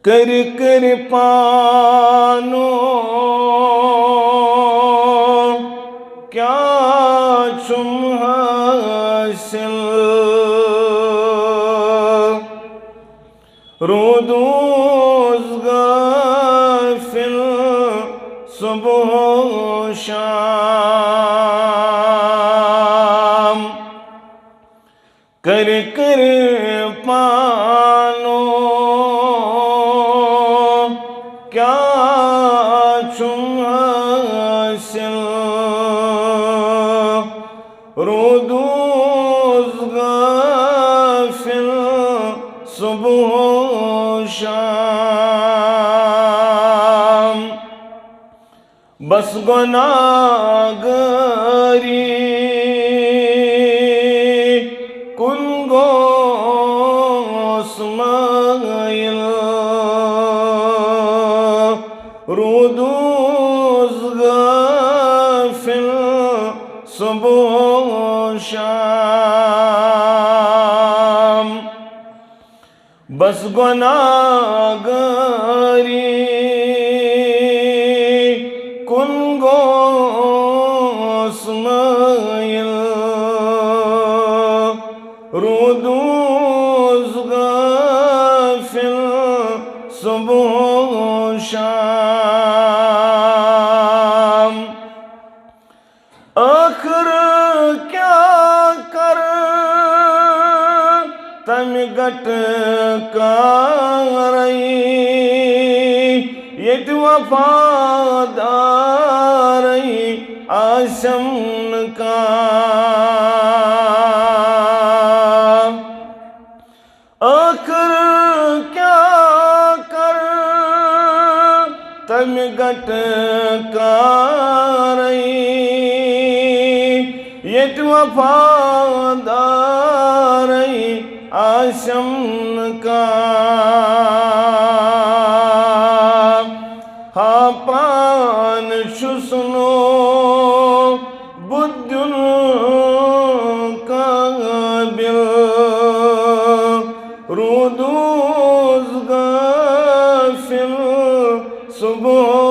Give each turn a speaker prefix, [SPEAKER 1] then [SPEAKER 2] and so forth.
[SPEAKER 1] कर कर पानो क्या चुम हासिल रोदोज गाफिल सुबह शाम कर कर पानो क्या चुम हासिल रोदोज गाफिल सुबह शाम बस गुनाहगारी कुन गो स्माइल रोदोज गाफिल सुबह शाम बस गुनाहगारी कुन गो स्माइल रोदोज गाफिल सुबह शाम आखिर क्या कर तम गट कारई यत वफादारई आसम का आखिर क्या कर तम गट कारई यत वफादारई आसम का हा प्राण शुसनो बुद्धुन काबिल रोदोज गाफिल सुबह